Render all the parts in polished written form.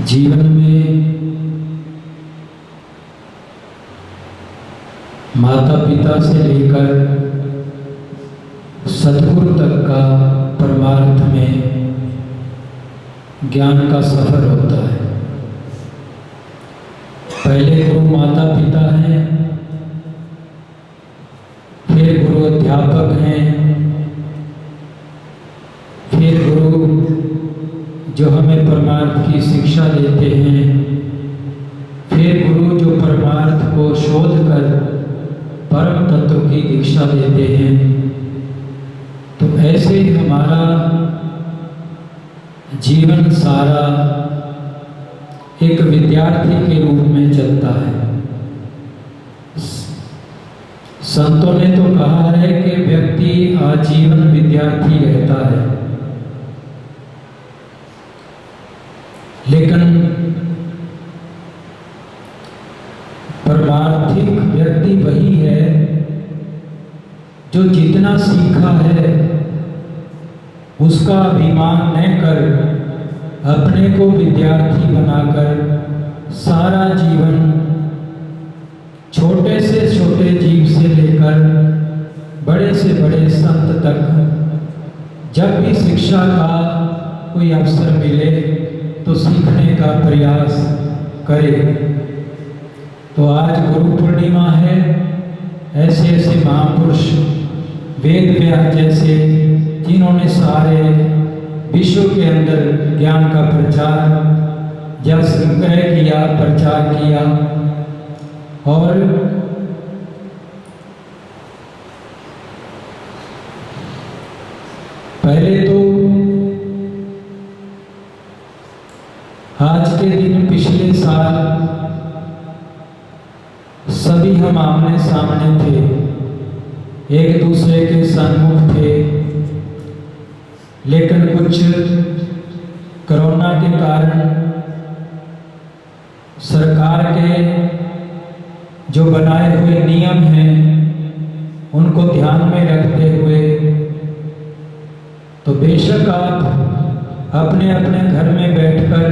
जीवन में माता पिता से लेकर सद्गुरु तक का परमार्थ में ज्ञान का सफर होता है। पहले गुरु माता पिता हैं, फिर गुरु अध्यापक हैं, फिर गुरु जो हमें परमार्थ की शिक्षा देते हैं, फिर गुरु जो परमार्थ को शोध कर परम तत्व की दीक्षा देते हैं। तो ऐसे ही हमारा जीवन सारा एक विद्यार्थी के रूप में चलता है। संतों ने तो कहा है कि व्यक्ति आजीवन विद्यार्थी रहता है, लेकिन परमार्थिक व्यक्ति वही है जो जितना सीखा है उसका अभिमान न कर अपने को विद्यार्थी बनाकर सारा जीवन छोटे से छोटे जीव से लेकर बड़े से बड़े संत तक जब भी शिक्षा का कोई अवसर मिले तो सीखने का प्रयास करे। तो आज गुरु पूर्णिमा है। ऐसे ऐसे महापुरुष वेद व्यास जैसे जिन्होंने सारे विश्व के अंदर ज्ञान का प्रचार या संग्रह किया, प्रचार किया, और पहले तो आज के दिन पिछले साल सभी हम आमने सामने थे, एक दूसरे के सन्मुख थे, लेकिन कुछ कोरोना के कारण सरकार के जो बनाए हुए नियम हैं उनको ध्यान में रखते हुए तो बेशक आप अपने अपने घर में बैठकर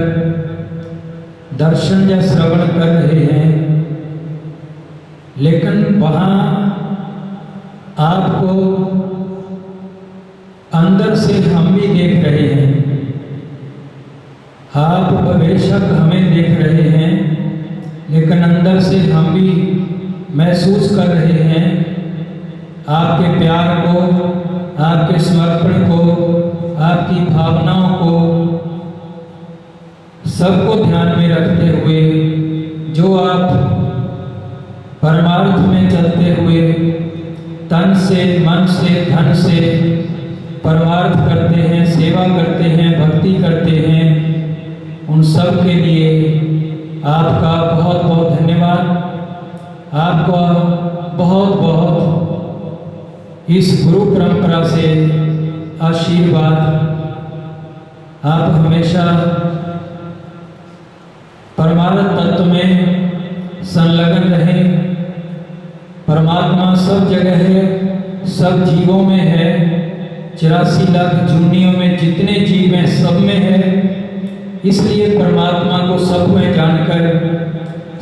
दर्शन या श्रवण कर रहे हैं, लेकिन वहाँ आपको अंदर से हम भी देख रहे हैं। आप बेशक हमें देख रहे हैं, लेकिन अंदर से हम भी महसूस कर रहे हैं आपके प्यार को, आपके समर्पण को, आपकी भावनाओं को, सबको ध्यान में रखते हुए जो आप परमार्थ में चलते हुए तन से, मन से, धन से परमार्थ करते हैं, सेवा करते हैं, भक्ति करते हैं, उन सब के लिए आपका बहुत बहुत धन्यवाद। आपका बहुत बहुत इस गुरु परंपरा से आशीर्वाद। आप हमेशा परमार्थ तत्व में संलग्न रहें। परमात्मा सब जगह है, सब जीवों में है, 84 लाख जूनियों में जितने जीव हैं सब में है। इसलिए परमात्मा को सब में जानकर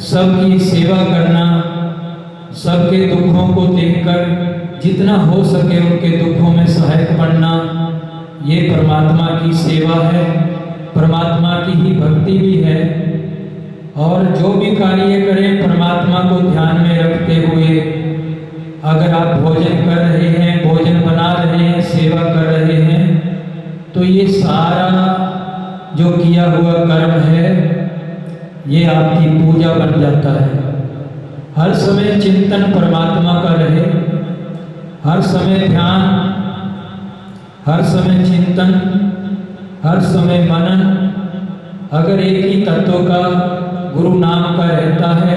सबकी सेवा करना, सबके दुखों को देखकर जितना हो सके उनके दुखों में सहायक बनना, ये परमात्मा की सेवा है, परमात्मा की ही भक्ति भी है। और जो भी कार्य करें परमात्मा को ध्यान में रखते हुए, अगर आप भोजन कर रहे हैं, भोजन बना रहे हैं, सेवा कर रहे हैं, तो ये सारा जो किया हुआ कर्म है ये आपकी पूजा बन जाता है। हर समय चिंतन परमात्मा का रहे, हर समय ध्यान, हर समय चिंतन, हर समय मनन। अगर एक ही तत्व का गुरु नाम का रहता है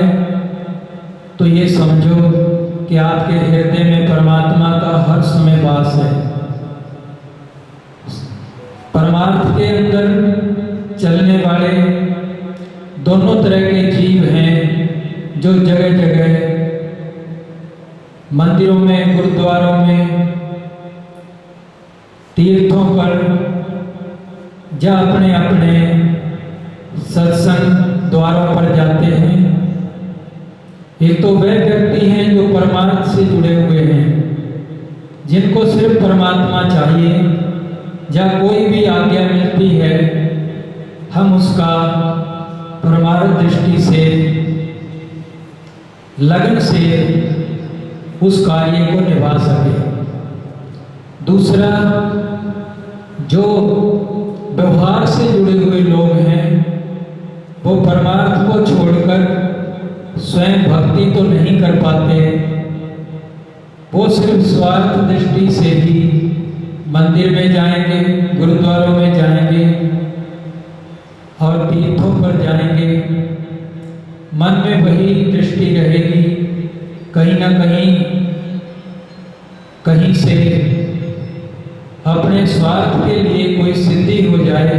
तो ये समझो कि आपके हृदय में परमात्मा का हर समय वास है। परमार्थ के अंदर चलने वाले दोनों तरह के जीव हैं जो जगह जगह मंदिरों में, गुरुद्वारों में, तीर्थों पर या अपने अपने सत्संग द्वारों पर जाते हैं। एक तो वे व्यक्ति हैं जो परमार्थ से जुड़े हुए हैं, जिनको सिर्फ परमात्मा चाहिए। जहाँ कोई भी आज्ञा मिलती है हम उसका परमार्थ दृष्टि से लगन से उस कार्य को निभा सके। दूसरा, जो व्यवहार से जुड़े हुए लोग हैं वो परमार्थ को छोड़कर स्वयं भक्ति तो नहीं कर पाते। वो सिर्फ स्वार्थ दृष्टि से ही मंदिर में जाएंगे, गुरुद्वारों में जाएंगे और तीर्थों पर जाएंगे। मन में वही दृष्टि रहेगी, कहीं ना कहीं से अपने स्वार्थ के लिए कोई सिद्धि हो जाए,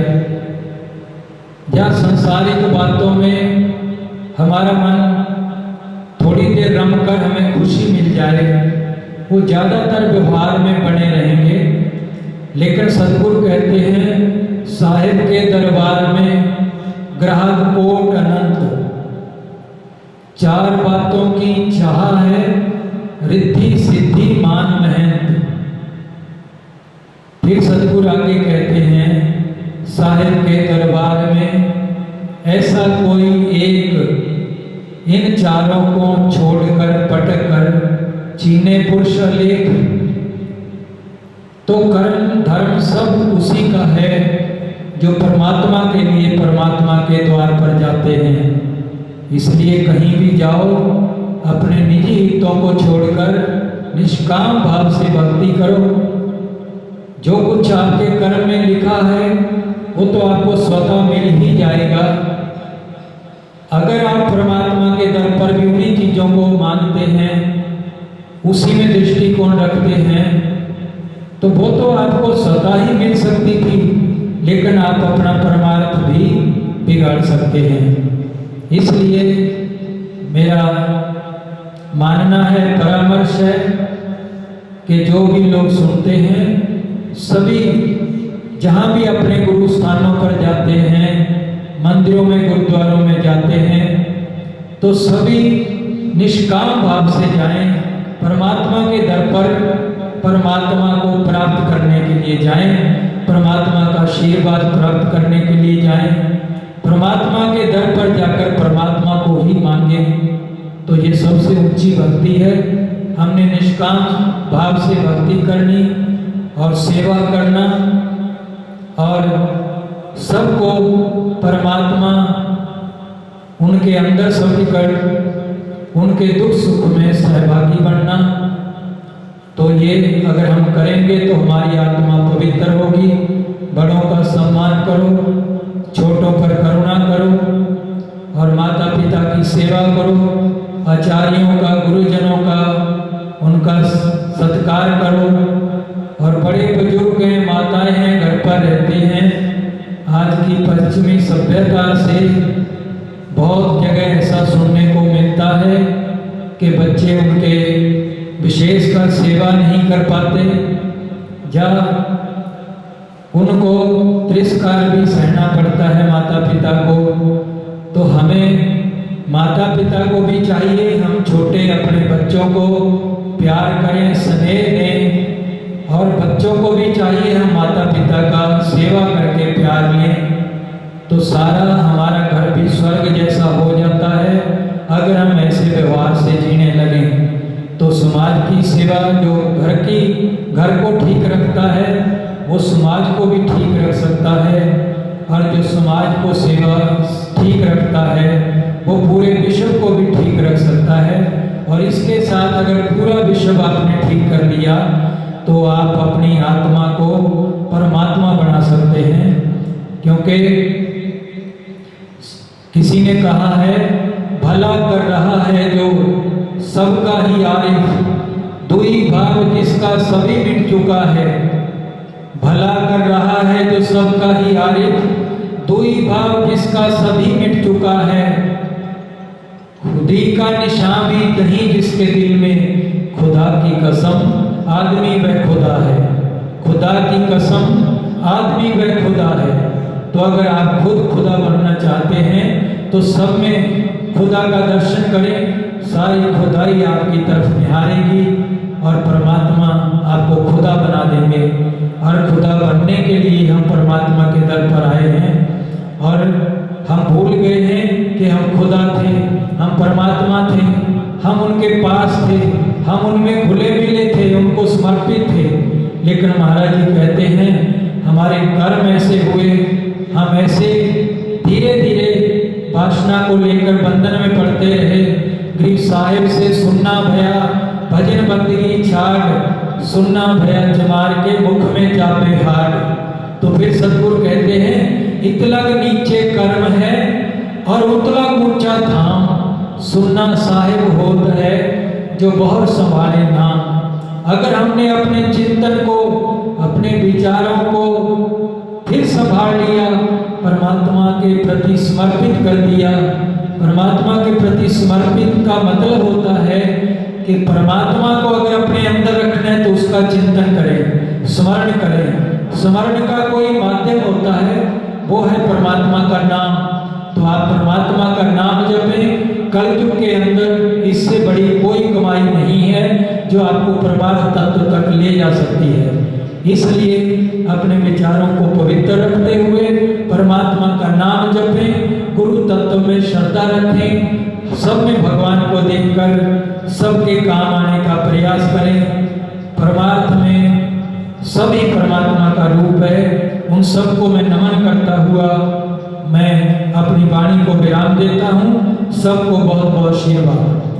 या संसारिक बातों में हमारा मन थोड़ी देर रमकर हमें खुशी मिल जाए, वो ज़्यादातर व्यवहार में बने रहेंगे। लेकिन सद्गुरु कहते हैं साहिब के दरबार में ग्राहक कोट अनंत, चार बातों की चाह है रिद्धि सिद्धि मान महंत। फिर सद्गुरु आगे कहते हैं साहिब के दरबार में ऐसा कोई एक इन चारों को छोड़कर पटक कर चीने पुरुष लेख, तो कर्म धर्म सब उसी का है जो परमात्मा के लिए परमात्मा के द्वार पर जाते हैं। इसलिए कहीं भी जाओ अपने निजी हितों को छोड़कर निष्काम भाव से भक्ति करो। जो कुछ आपके कर्म में लिखा है वो तो आपको स्वतः मिल ही जाएगा। अगर आप परमात्मा के दर पर भी उन्हीं चीज़ों को मानते हैं, उसी में दृष्टिकोण रखते हैं, तो वो तो आपको स्वतः ही मिल सकती थी, लेकिन आप अपना परमार्थ भी बिगाड़ सकते हैं। इसलिए मेरा मानना है, परामर्श है कि जो भी लोग सुनते हैं सभी जहाँ भी अपने गुरु स्थानों पर जाते हैं, मंदिरों में गुरुद्वारों में जाते हैं, तो सभी निष्काम भाव से जाएं, परमात्मा के दर पर परमात्मा को प्राप्त करने के लिए जाएं, परमात्मा का आशीर्वाद प्राप्त करने के लिए जाएं, परमात्मा के दर पर जाकर परमात्मा को ही मांगें। तो ये सबसे ऊंची भक्ति है। हमने निष्काम भाव से भक्ति करनी और सेवा करना और सबको परमात्मा उनके अंदर समझकर उनके दुख सुख में सहभागी बनना। तो ये अगर हम करेंगे तो हमारी आत्मा पवित्र होगी। बड़ों का सम्मान करो, छोटों पर करुणा करो और माता पिता की सेवा करो, आचार्यों का, गुरुजनों का उनका सत्कार करो। और बड़े बुजुर्ग हैं, माताएं हैं, घर पर रहती हैं। आज की पश्चिमी सभ्यता से बहुत जगह ऐसा सुनने को मिलता है कि बच्चे उनके विशेषकर सेवा नहीं कर पाते, या उनको तिरस्कार भी सहना पड़ता है माता पिता को। तो हमें माता पिता को भी चाहिए हम छोटे अपने बच्चों को प्यार करें, स्नेह दें, और बच्चों को भी चाहिए हम माता पिता का सेवा करके प्यार लें। तो सारा हमारा घर भी स्वर्ग जैसा हो जाता है अगर हम ऐसे व्यवहार से जीने लगें। तो समाज की सेवा जो घर को ठीक रखता है वो समाज को भी ठीक रख सकता है, और जो समाज को सेवा ठीक रखता है वो पूरे विश्व को भी ठीक रख सकता है। और इसके साथ अगर पूरा विश्व आपने ठीक कर लिया तो आप अपनी आत्मा को परमात्मा बना सकते हैं। क्योंकि किसी ने कहा है भला कर रहा है जो सबका ही आरिफ, दुई भाव जिसका सभी मिट चुका है। भला कर रहा है जो सबका ही आरिफ, दुई भाव जिसका सभी मिट चुका है। खुदी का निशान भी नहीं जिसके दिल में, खुदा की कसम आदमी वह खुदा है। खुदा की कसम आदमी वह खुदा है। तो अगर आप खुद खुदा बनना चाहते हैं तो सब में खुदा का दर्शन करें, सारी खुदाई आपकी तरफ निहारेगी और परमात्मा आपको खुदा बना देंगे। और खुदा बनने के लिए हम परमात्मा के दर पर आए हैं और हम भूल गए हैं कि हम खुदा थे, हम परमात्मा थे, हम उनके पास थे, हम उनमें घुले मिले थे, उनको समर्पित थे। लेकिन महाराज जी कहते हैं हमारे कर्म ऐसे हुए, हम ऐसे धीरे धीरे वासना को लेकर बंधन में पड़ते रहे। गरीब साहिब से सुनना भया भजन बंदगी छाड़, सुनना भया जमार के मुख में जापे हाड। तो फिर सतगुरु कहते हैं इतलग नीचे कर्म है और उतला ऊंचा धाम, सुनना साहिब होत है जो बहुत संभाले नाम। अगर हमने अपने चिंतन को, अपने विचारों को फिर संभाल लिया, परमात्मा के प्रति समर्पित कर दिया। परमात्मा के प्रति समर्पित का मतलब होता है कि परमात्मा को अगर अपने अंदर रखना है तो उसका चिंतन करें, स्मरण करें। स्मरण का कोई माध्यम होता है, वो है परमात्मा का नाम। तो आप परमात्मा का नाम जपें। कलयुग के अंदर इससे बड़ी कोई कमाई नहीं है जो आपको परमार्थ तत्व तक ले जा सकती है। इसलिए अपने विचारों को पवित्र रखते हुए परमात्मा का नाम जपें, गुरु तत्व में श्रद्धा रखें, सब में भगवान को देखकर सबके काम आने का प्रयास करें। परमार्थ में सभी परमात्मा का रूप है। उन सबको मैं नमन करता हुआ मैं अपनी वाणी को विराम देता हूँ। सबको बहुत बहुत आशीर्वाद।